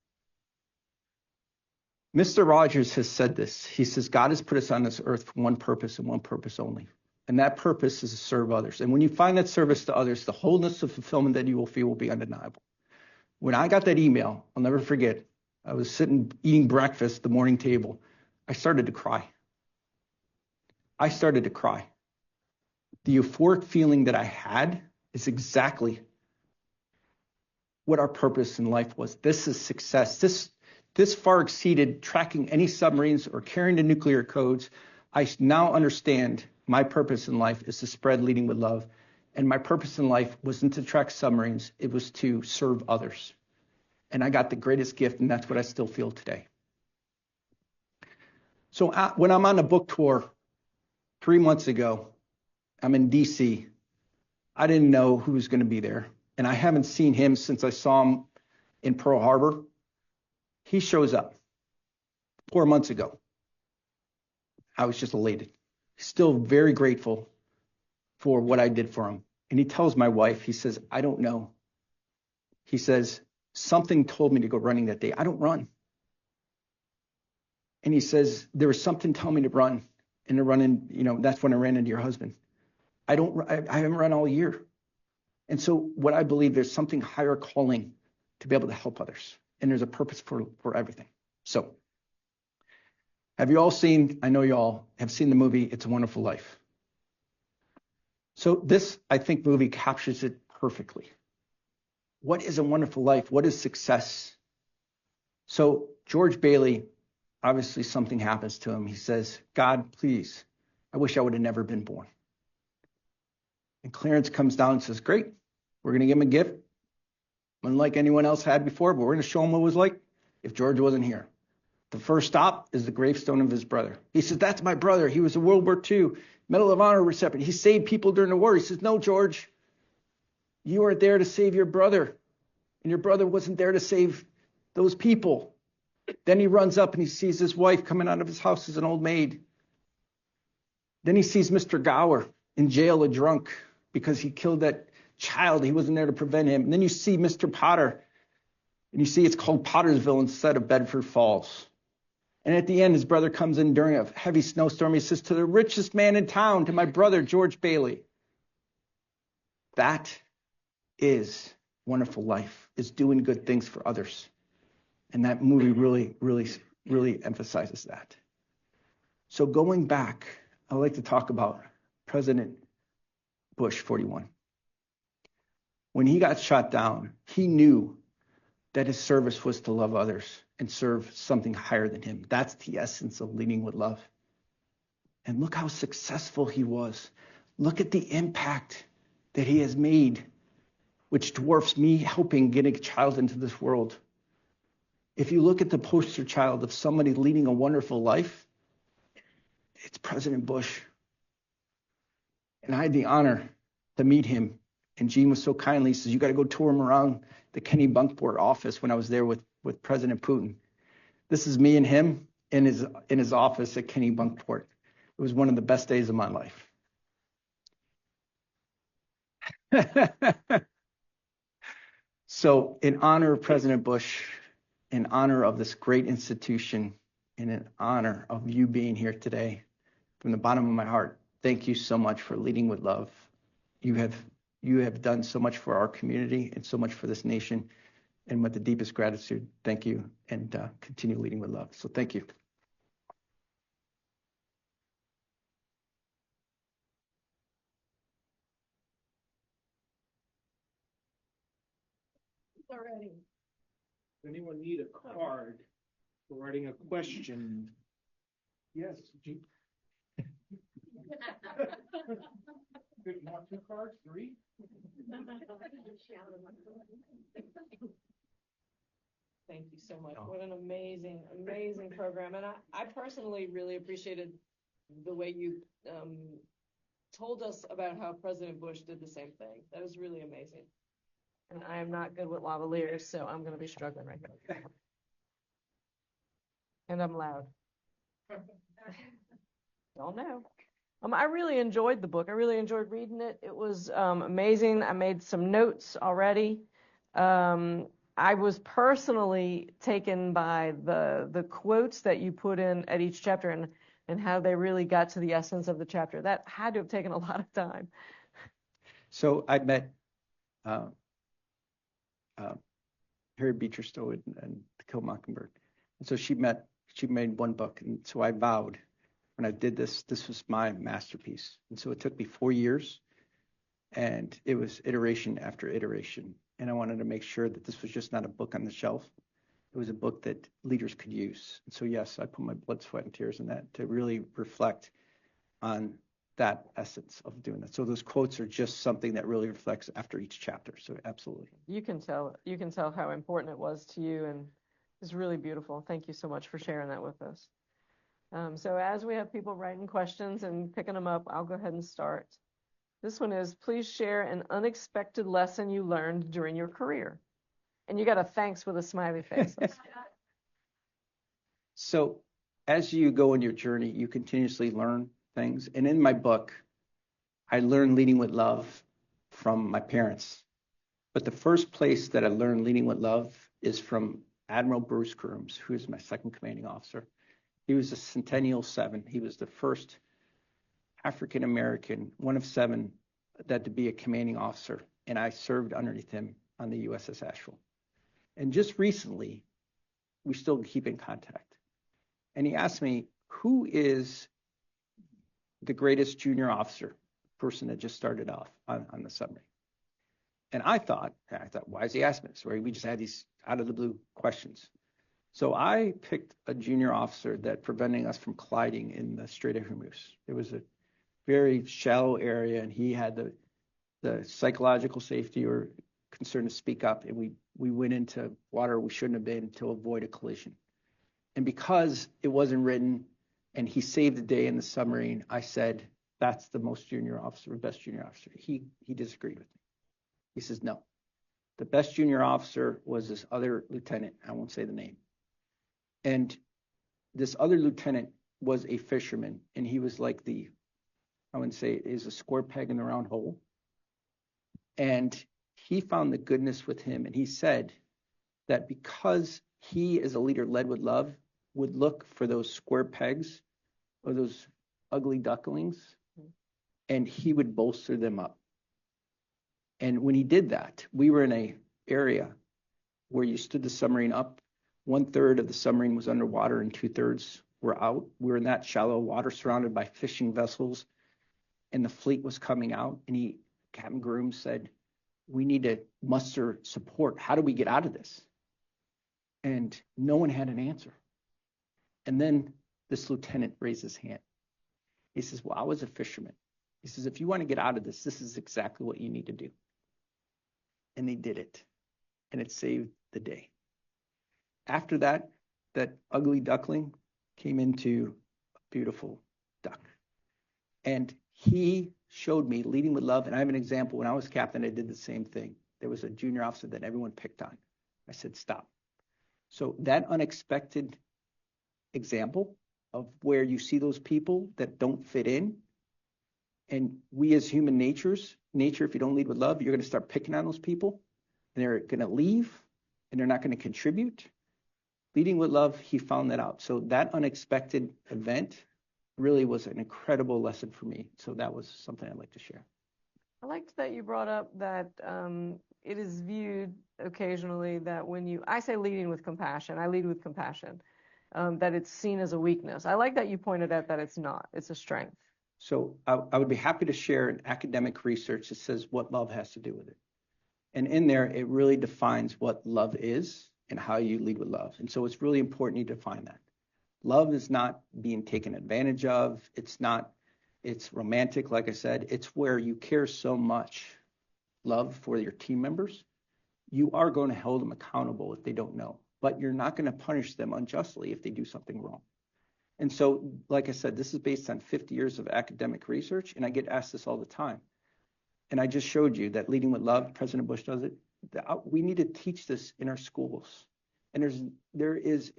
B: Mr. Rogers has said this. He says, God has put us on this earth for one purpose and one purpose only. And that purpose is to serve others. And when you find that service to others, the wholeness of fulfillment that you will feel will be undeniable. When I got that email, I'll never forget, I was sitting eating breakfast at the morning table. I started to cry. The euphoric feeling that I had is exactly what our purpose in life was. This is success. This far exceeded tracking any submarines or carrying the nuclear codes. I now understand my purpose in life is to spread leading with love. And my purpose in life wasn't to track submarines. It was to serve others. And I got the greatest gift, and that's what I still feel today. So when I'm on a book tour 3 months ago, I'm in D.C. I didn't know who was going to be there. And I haven't seen him since I saw him in Pearl Harbor. He shows up 4 months ago. I was just elated. Still very grateful for what I did for him. And he tells my wife, he says, I don't know. He says, something told me to go running that day. I don't run. And he says, there was something telling me to run. And to run in, that's when I ran into your husband. I haven't run all year. And so what I believe, there's something higher calling to be able to help others. And there's a purpose for everything. So have you all seen, I know you all have seen the movie, It's a Wonderful Life. So this, I think, movie captures it perfectly. What is a wonderful life? What is success? So George Bailey, obviously something happens to him. He says, God, please, I wish I would have never been born. And Clarence comes down and says, great, we're going to give him a gift, unlike anyone else had before, but we're going to show him what it was like if George wasn't here. The first stop is the gravestone of his brother. He says, that's my brother. He was a World War II Medal of Honor recipient. He saved people during the war. He says, no, George, you weren't there to save your brother. And your brother wasn't there to save those people. Then he runs up and he sees his wife coming out of his house as an old maid. Then he sees Mr. Gower in jail, a drunk, because he killed that child. He wasn't there to prevent him. And then you see Mr. Potter, and you see it's called Pottersville instead of Bedford Falls. And at the end, his brother comes in during a heavy snowstorm. He says, to the richest man in town, to my brother, George Bailey. That is wonderful life, is doing good things for others. And that movie really emphasizes that. So going back, I'd like to talk about President Bush 41. When he got shot down, he knew that his service was to love others and serve something higher than him. That's the essence of leading with love. And look how successful he was. Look at the impact that he has made, which dwarfs me helping get a child into this world. If you look at the poster child of somebody leading a wonderful life, it's President Bush. And I had the honor to meet him. And Gene was so kindly, he says, you got to go tour him around the Kenny Bunkport office when I was there with President Putin. This is me and him in his office at Kenny Bunkport. It was one of the best days of my life. So in honor of President Bush, in honor of this great institution, and in honor of you being here today, from the bottom of my heart, thank you so much for leading with love. You have done so much for our community and so much for this nation. And with the deepest gratitude, thank you, and continue leading with love. So thank you.
A: Already.
C: Does anyone need a card for writing a question? Yes. Good, you want 2 cards? 3?
A: Thank you so much. What an amazing, amazing program. And I personally really appreciated the way you told us about how President Bush did the same thing. That was really amazing. And I am not good with lavaliers, so I'm going to be struggling right here. And I'm loud. Don't know. I really enjoyed the book. I really enjoyed reading it. It was amazing. I made some notes already. I was personally taken by the quotes that you put in at each chapter and how they really got to the essence of the chapter. That had to have taken a lot of time.
B: So I met Harry Beecher Stowe and To Kill a Mockingbird. And so she made one book. And so I vowed when I did this was my masterpiece. And so it took me 4 years, and it was iteration after iteration. And I wanted to make sure that this was just not a book on the shelf. It was a book that leaders could use. And so, yes, I put my blood, sweat, and tears in that to really reflect on that essence of doing that. So those quotes are just something that really reflects after each chapter. So absolutely.
A: You can tell how important it was to you, and it's really beautiful. Thank you so much for sharing that with us. So as we have people writing questions and picking them up, I'll go ahead and start. This one is, please share an unexpected lesson you learned during your career. And you got a thanks with a smiley face.
B: So as you go on your journey, you continuously learn things. And in my book, I learned leading with love from my parents. But the first place that I learned leading with love is from Admiral Bruce Grooms, who is my second commanding officer. He was a Centennial 7. He was the first African American, one of 7, that to be a commanding officer. And I served underneath him on the USS Asheville. And just recently, we still keep in contact. And he asked me, who is the greatest junior officer, person that just started off on the submarine? And I thought, why is he asking this? Right? We just had these out of the blue questions. So I picked a junior officer that preventing us from colliding in the Strait of Hormuz. It was a very shallow area, and he had the psychological safety or concern to speak up, and we went into water we shouldn't have been to avoid a collision. And because it wasn't written and he saved the day in the submarine, I said, that's the most junior officer, best junior officer. He disagreed with me. He says, no. The best junior officer was this other lieutenant. I won't say the name. And this other lieutenant was a fisherman, and he was like I wouldn't say it is a square peg in the round hole. And he found the goodness with him. And he said that because he, as a leader led with love, would look for those square pegs or those ugly ducklings, and he would bolster them up. And when he did that, we were in an area where you stood the submarine up. 1/3 of the submarine was underwater and 2/3 were out. We were in that shallow water surrounded by fishing vessels, and the fleet was coming out. And Captain Groom said, we need to muster support. How do we get out of this? And no one had an answer. And then this lieutenant raised his hand. He says, well, I was a fisherman. He says, if you want to get out of this, this is exactly what you need to do. And they did it. And it saved the day. After that, that ugly duckling came into a beautiful duck. And he showed me leading with love. And I have an example. When I was captain, I did the same thing. There was a junior officer that everyone picked on. I said, stop. So that unexpected example of where you see those people that don't fit in, and we as human nature, if you don't lead with love, you're going to start picking on those people, and they're going to leave, and they're not going to contribute. Leading with love, he found that out. So that unexpected event really was an incredible lesson for me. So that was something I'd like to share.
A: I liked that you brought up that it is viewed occasionally that I say leading with compassion, I lead with compassion, that it's seen as a weakness. I like that you pointed out that it's not, it's a strength. So
B: I would be happy to share an academic research that says what love has to do with it. And in there, it really defines what love is and how you lead with love. And so it's really important you define that. Love is not being taken advantage of. It's romantic, like I said. It's where you care so much, love for your team members. You are going to hold them accountable if they don't know, but you're not going to punish them unjustly if they do something wrong. And so, like I said, this is based on 50 years of academic research, and I get asked this all the time. And I just showed you that Leading with Love, President Bush does it. We need to teach this in our schools. And there is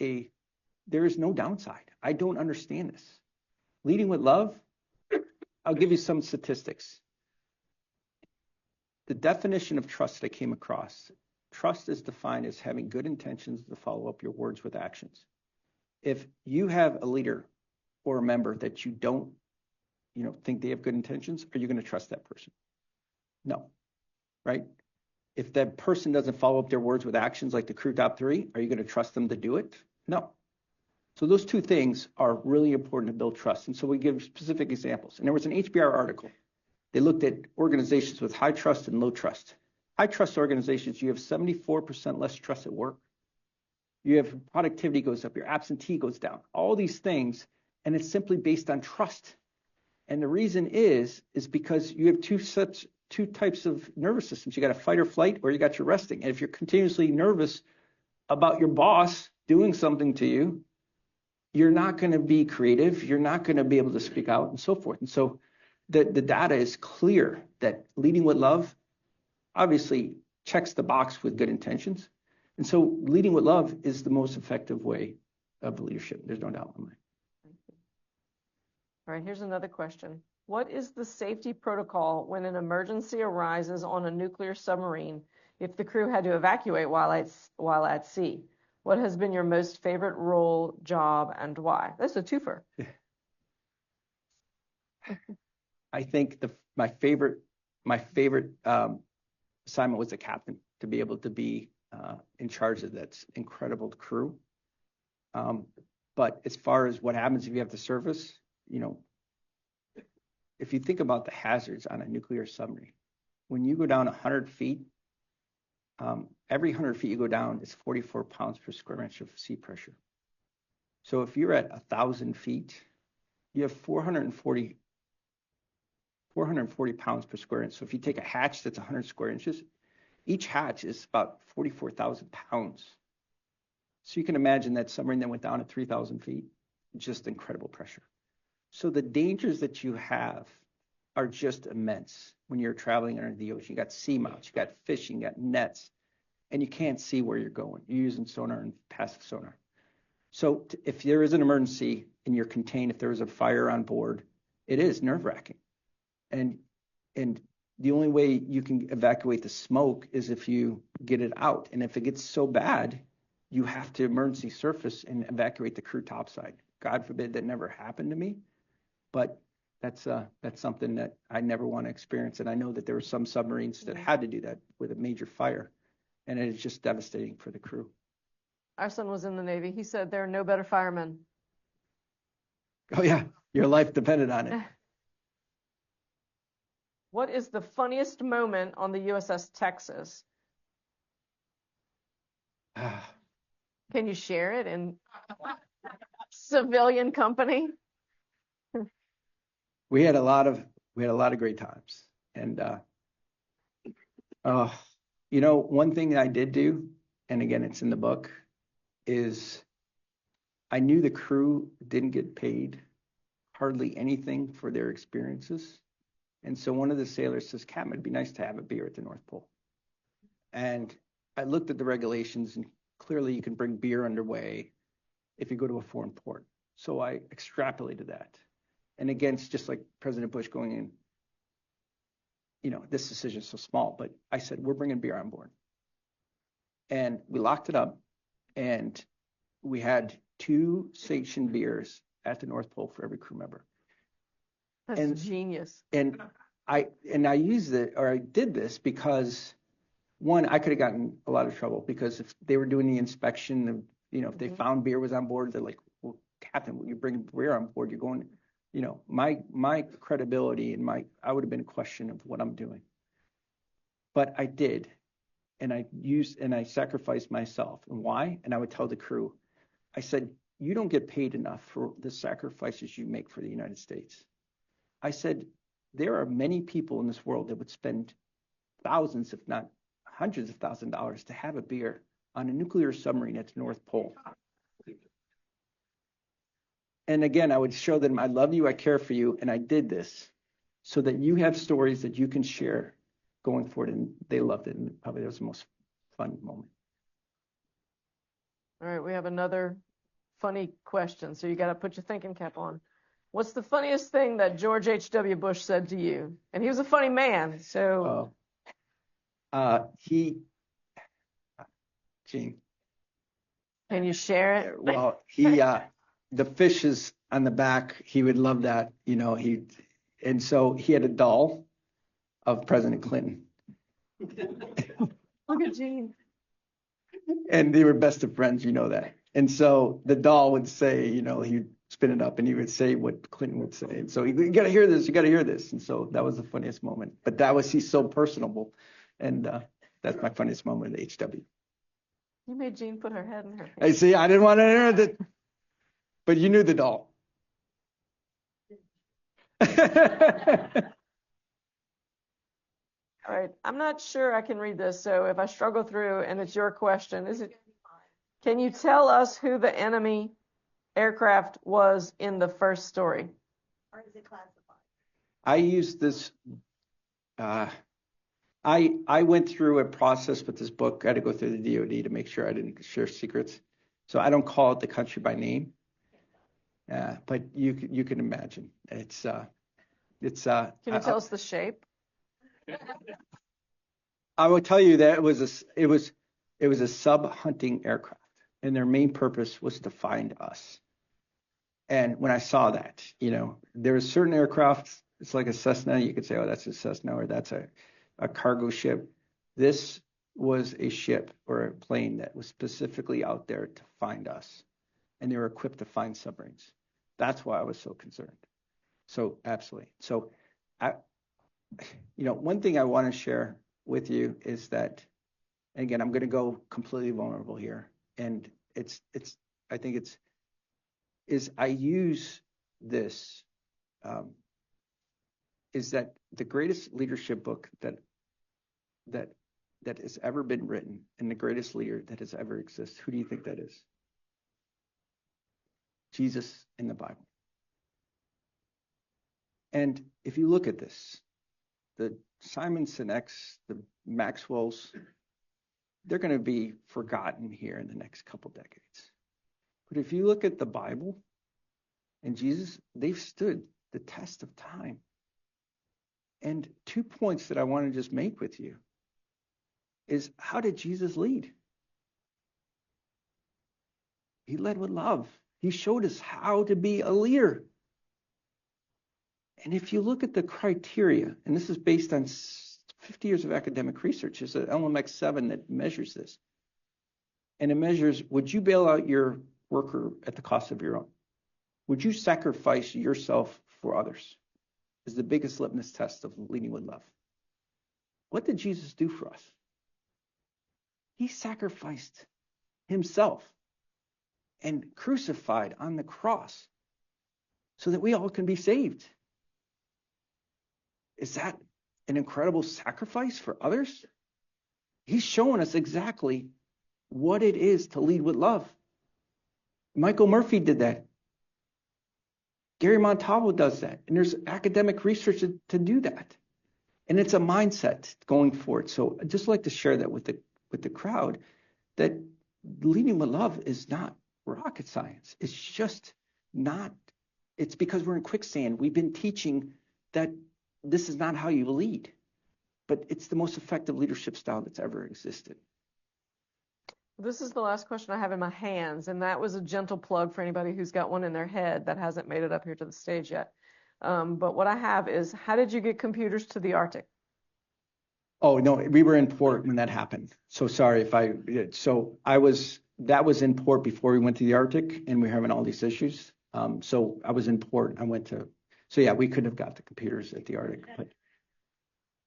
B: no downside. I don't understand this. Leading with Love, I'll give you some statistics. The definition of trust that I came across, trust is defined as having good intentions to follow up your words with actions. If you have a leader or a member that you don't, think they have good intentions, are you going to trust that person? No, right? If that person doesn't follow up their words with actions like the crew top 3, are you going to trust them to do it? No. So those two things are really important to build trust. And so we give specific examples. And there was an HBR article. They looked at organizations with high trust and low trust. High trust organizations, you have 74% less trust at work. You have productivity goes up, your absentee goes down, all these things, and it's simply based on trust. And the reason is because you have two types of nervous systems. You got a fight or flight, or you got your resting. And if you're continuously nervous about your boss doing something to you, you're not going to be creative. You're not going to be able to speak out and so forth. And so the data is clear that Leading with Love obviously checks the box with good intentions. And so Leading with Love is the most effective way of leadership. There's no doubt in my mind.
A: All right, here's another question. What is the safety protocol when an emergency arises on a nuclear submarine if the crew had to evacuate while at sea? What has been your most favorite role, job, and why? That's a twofer.
B: I think my favorite assignment was a captain, to be able to be in charge of that incredible crew. But as far as what happens if you have to surface, if you think about the hazards on a nuclear submarine, when you go down 100 feet, every 100 feet you go down is 44 pounds per square inch of sea pressure. So if you're at 1,000 feet, you have 440 pounds per square inch. So if you take a hatch that's 100 square inches, each hatch is about 44,000 pounds. So you can imagine that submarine that went down at 3,000 feet, just incredible pressure. So the dangers that you have are just immense when you're traveling under the ocean. You got seamounts, you got fishing, you got nets, and you can't see where you're going. You're using sonar and passive sonar. So if there is an emergency and you're contained, if there is a fire on board, it is nerve-wracking. And the only way you can evacuate the smoke is if you get it out. And if it gets so bad, you have to emergency surface and evacuate the crew topside. God forbid that never happened to me, but that's something that I never want to experience. And I know that there were some submarines that had to do that with a major fire, and it is just devastating for the crew.
A: Our son was in the Navy. He said there are no better firemen.
B: Oh yeah, your life depended on it.
A: What is the funniest moment on the USS Texas? Can you share it in civilian company?
B: We had a lot of great times. And one thing that I did do, and again it's in the book, is I knew the crew didn't get paid hardly anything for their experiences. And so one of the sailors says, Captain, it'd be nice to have a beer at the North Pole. And I looked at the regulations, and clearly you can bring beer underway if you go to a foreign port. So I extrapolated that. And again, it's just like President Bush going in, this decision is so small, but I said, we're bringing beer on board. And we locked it up, and we had 2 sanctioned beers at the North Pole for every crew member.
A: That's genius.
B: And I used it, or I did this because, one, I could have gotten a lot of trouble because if they were doing the inspection, if they found beer was on board, they're like, well, Captain, when you bring beer on board, you're going, my credibility and I would have been a question of what I'm doing. But I did, and I sacrificed myself. And why? And I would tell the crew, I said, you don't get paid enough for the sacrifices you make for the United States. I said, there are many people in this world that would spend thousands, if not hundreds of thousands of dollars to have a beer on a nuclear submarine at the North Pole. And again, I would show them I love you, I care for you, and I did this so that you have stories that you can share going forward. And they loved it. And probably that was the most fun moment.
A: All right, we have another funny question. So you got to put your thinking cap on. What's the funniest thing that George H.W. Bush said to you? And he was a funny man. So
B: Gene.
A: Can you share it?
B: Well, the fishes on the back, he would love that, and so he had a doll of President Clinton.
A: Look at Gene.
B: And they were best of friends, that. And so the doll would say, he'd spin it up and he would say what Clinton would say. And so you got to hear this, you got to hear this. And so that was the funniest moment. But he's so personable. And that's my funniest moment at HW.
A: You made Jean put her head in her hand.
B: I see, I didn't want to hear that. But you knew the doll.
A: All right, I'm not sure I can read this, so if I struggle through and it's your question, can you tell us who the enemy aircraft was in the first story?
D: Or is it classified?
B: I used this, I went through a process with this book. I had to go through the DOD to make sure I didn't share secrets. So I don't call it the country by name. But you can imagine. Can
A: you tell us the shape?
B: I will tell you that it was a sub-hunting aircraft, and their main purpose was to find us. And when I saw that, there are certain aircraft. It's like a Cessna. You could say, oh, that's a Cessna, or that's a cargo ship. This was a ship or a plane that was specifically out there to find us, and they were equipped to find submarines. That's why I was so concerned. So absolutely. So one thing I want to share with you is that, and again, I'm going to go completely vulnerable here. And I use this, is that the greatest leadership book that has ever been written and the greatest leader that has ever existed. Who do you think that is? Jesus in the Bible. And if you look at this, the Simon Sinek's, the Maxwell's, they're going to be forgotten here in the next couple decades. But if you look at the Bible and Jesus, they've stood the test of time. And 2 points that I want to just make with you is, how did Jesus lead? He led with love. He showed us how to be a leader. And if you look at the criteria, and this is based on 50 years of academic research, there's an LMX7 that measures this. And it measures, would you bail out your worker at the cost of your own? Would you sacrifice yourself for others? Is the biggest litmus test of leading with love. What did Jesus do for us? He sacrificed himself and crucified on the cross so that we all can be saved. Is that an incredible sacrifice for others? He's showing us exactly what it is to lead with love. Michael Murphy did that. Gary Montalvo does that. And there's academic research to do that. And it's a mindset going forward. So I'd just like to share that with the crowd, that leading with love is not rocket science. It's just not. It's because we're in quicksand. We've been teaching that this is not how you lead. But it's the most effective leadership style that's ever existed.
A: This is the last question I have in my hands, and that was a gentle plug for anybody who's got one in their head that hasn't made it up here to the stage yet. But what I have is, how did you get computers to the Arctic?
B: Oh, no, we were in port when that happened. So sorry that was in port before we went to the Arctic, and we were having all these issues. So I was in port. So yeah, we could have got the computers at the Arctic,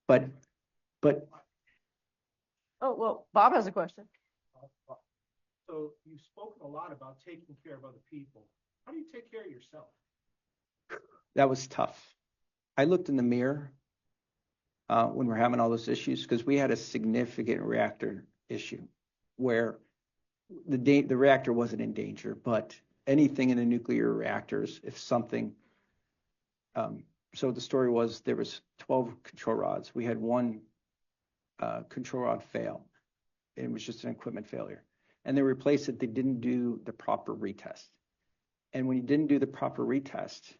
B: but.
A: Oh, well, Bob has a question.
C: So you've spoken a lot about taking care of other people. How do you take care of yourself?
B: That was tough. I looked in the mirror when we're having all those issues, because we had a significant reactor issue where the reactor wasn't in danger, but anything in the nuclear reactors, if something, so the story was there was 12 control rods. We had one control rod fail. It was just an equipment failure. And they replaced it. They didn't do the proper retest. And when you didn't do the proper retest,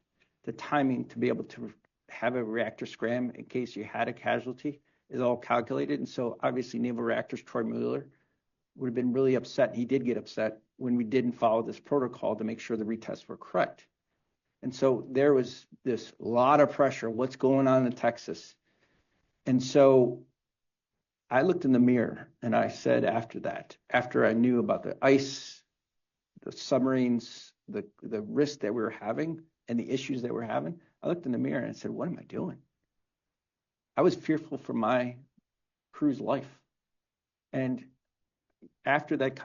B: the timing to be able to have a reactor scram in case you had a casualty is all calculated. And so obviously Naval Reactors, Troy Mueller, would have been really upset. He did get upset when we didn't follow this protocol to make sure the retests were correct. And so there was this lot of pressure. What's going on in Texas? And so I looked in the mirror and I said after that, after I knew about the ice, the submarines, the risk that we were having and the issues that we're having, I looked in the mirror and I said, what am I doing? I was fearful for my crew's life. And after that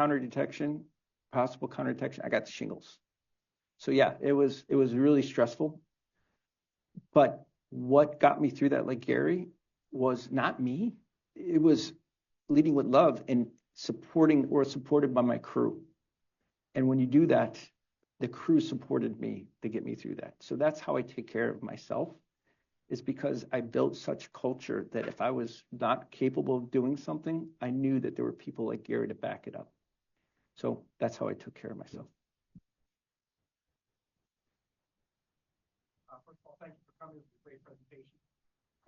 B: possible counter detection, I got the shingles. So yeah, it was really stressful. But what got me through that, like Gary, was not me. It was leading with love and supported by my crew. And when you do that, the crew supported me to get me through that. So that's how I take care of myself, is because I built such culture that if I was not capable of doing something, I knew that there were people like Gary to back it up. So that's how I took care of myself.
C: First of all, thank you for coming. It was a great presentation.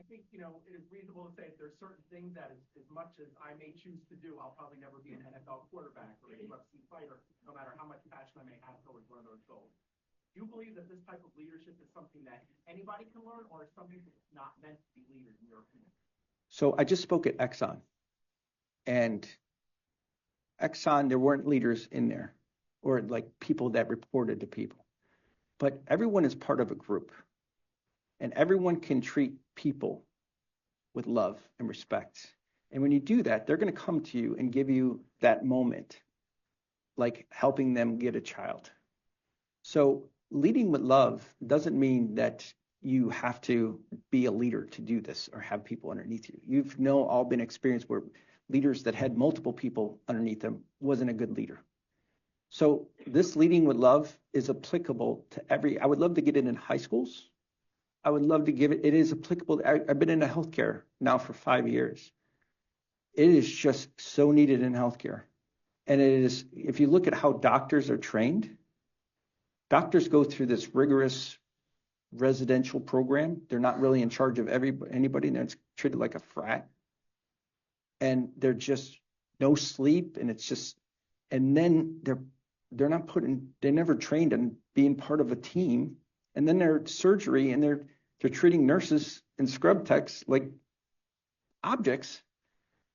C: I think, it is reasonable to say that there's certain things that as much as I may choose to do, I'll probably never be an NFL quarterback or a UFC fighter, no matter how much passion I may have towards one of those goals. Do you believe that this type of leadership is something that anybody can learn, or is something that's not meant to be leaders, in your opinion?
B: So I just spoke at Exxon, and Exxon, there weren't leaders in there or like people that reported to people, but everyone is part of a group, and everyone can treat people with love and respect. And when you do that, they're going to come to you and give you that moment, like helping them get a child. So leading with love doesn't mean that you have to be a leader to do this or have people underneath you. You've all been experienced where leaders that had multiple people underneath them wasn't a good leader. So this leading with love is applicable to I would love to get it in high schools. I would love to give it. It is applicable. I've been in healthcare now for 5 years. It is just so needed in healthcare. And it is, if you look at how doctors are trained, doctors go through this rigorous residential program. They're not really in charge of anybody. They're treated like a frat. And they're just no sleep. And it's just, and then they're never trained on being part of a team. And then they're surgery and they're treating nurses and scrub techs like objects.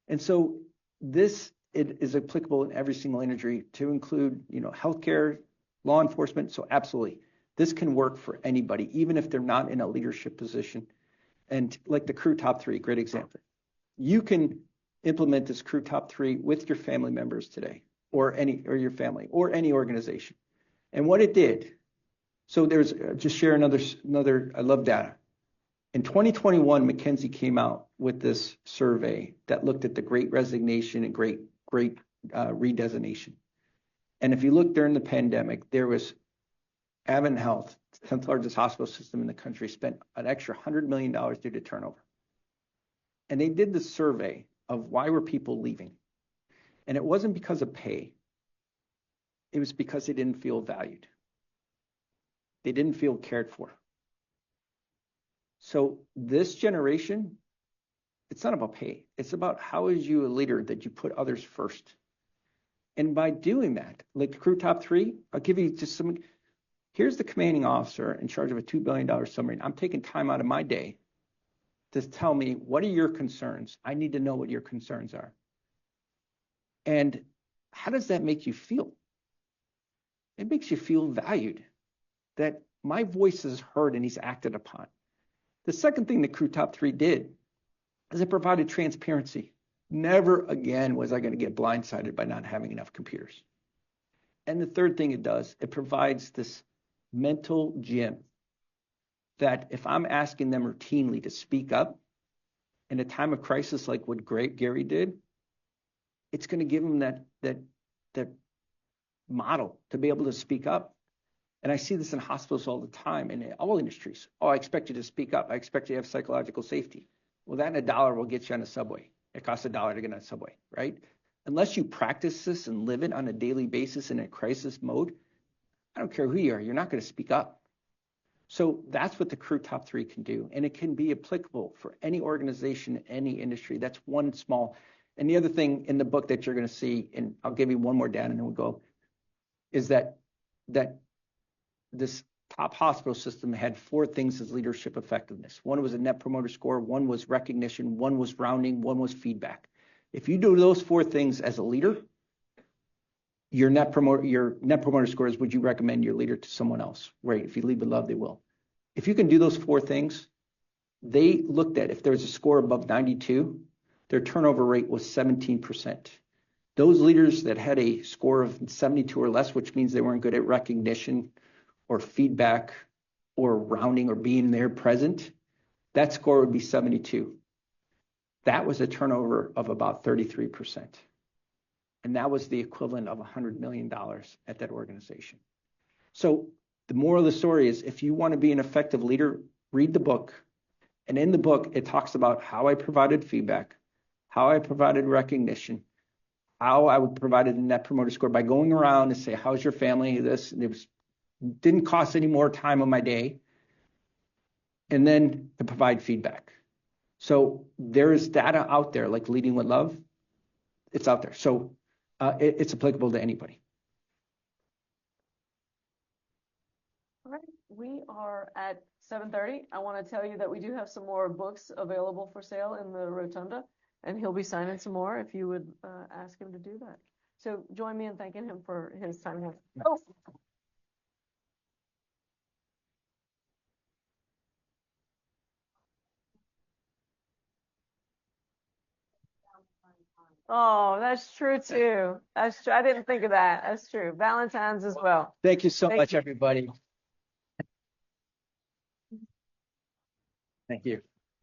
B: And so it is applicable in every single industry to include, healthcare, law enforcement. So absolutely, this can work for anybody, even if they're not in a leadership position. And like the Crew Top 3, great example. You can implement this Crew Top 3 with your family members today, or your family, or any organization. And what it did, so there's just share another. I love data. In 2021, McKinsey came out with this survey that looked at the Great Resignation and Great Redesignation. And if you look during the pandemic, there was Advent Health, the 10th largest hospital system in the country, spent an extra $100 million due to turnover. And they did the survey of why were people leaving. And it wasn't because of pay. It was because they didn't feel valued. They didn't feel cared for. So this generation, it's not about pay. It's about how is you a leader that you put others first. And by doing that, like the Crew Top 3, I'll give you just some. Here's the commanding officer in charge of a $2 billion submarine. I'm taking time out of my day to tell me, what are your concerns? I need to know what your concerns are. And how does that make you feel? It makes you feel valued, that my voice is heard and he's acted upon. The second thing the Crew Top 3 did is it provided transparency. Never again was I going to get blindsided by not having enough computers. And the third thing it does, it provides this mental gym that if I'm asking them routinely to speak up in a time of crisis like what Gary did, it's going to give them that model to be able to speak up. And I see this in hospitals all the time and in all industries. Oh, I expect you to speak up. I expect you to have psychological safety. Well, that and $1 will get you on a subway. It costs $1 to get on a subway, right? Unless you practice this and live it on a daily basis in a crisis mode, I don't care who you are, you're not going to speak up. So that's what the Crew Top 3 can do. And it can be applicable for any organization, any industry. That's one small. And the other thing in the book that you're going to see, and I'll give you one more data and then we'll go, is that this top hospital system had 4 things as leadership effectiveness. One was a net promoter score, one was recognition, one was rounding, one was feedback. If you do those 4 things as a leader, your net promoter score is, would you recommend your leader to someone else? Right. If you lead with love, they will. If you can do those 4 things, they looked at if there's a score above 92, their turnover rate was 17%. Those leaders that had a score of 72 or less, which means they weren't good at recognition or feedback or rounding or being there present, that score would be 72. That was a turnover of about 33%. And that was the equivalent of $100 million at that organization. So the moral of the story is, if you want to be an effective leader, read the book. And in the book, it talks about how I provided feedback, how I provided recognition, how I provided a net promoter score by going around and say, how's your family? This, and it didn't cost any more time of my day. And then to provide feedback. So there is data out there, like Leading with Love. It's out there. So it's applicable to anybody.
A: All right, we are at 7:30. I want to tell you that we do have some more books available for sale in the rotunda, and he'll be signing some more if you would ask him to do that. So join me in thanking him for his time here. Oh. Oh, that's true too. That's true. I didn't think of that. That's true. Valentine's as well.
B: Thank you so
A: Thank
B: much,
A: you.
B: everybody. Thank you.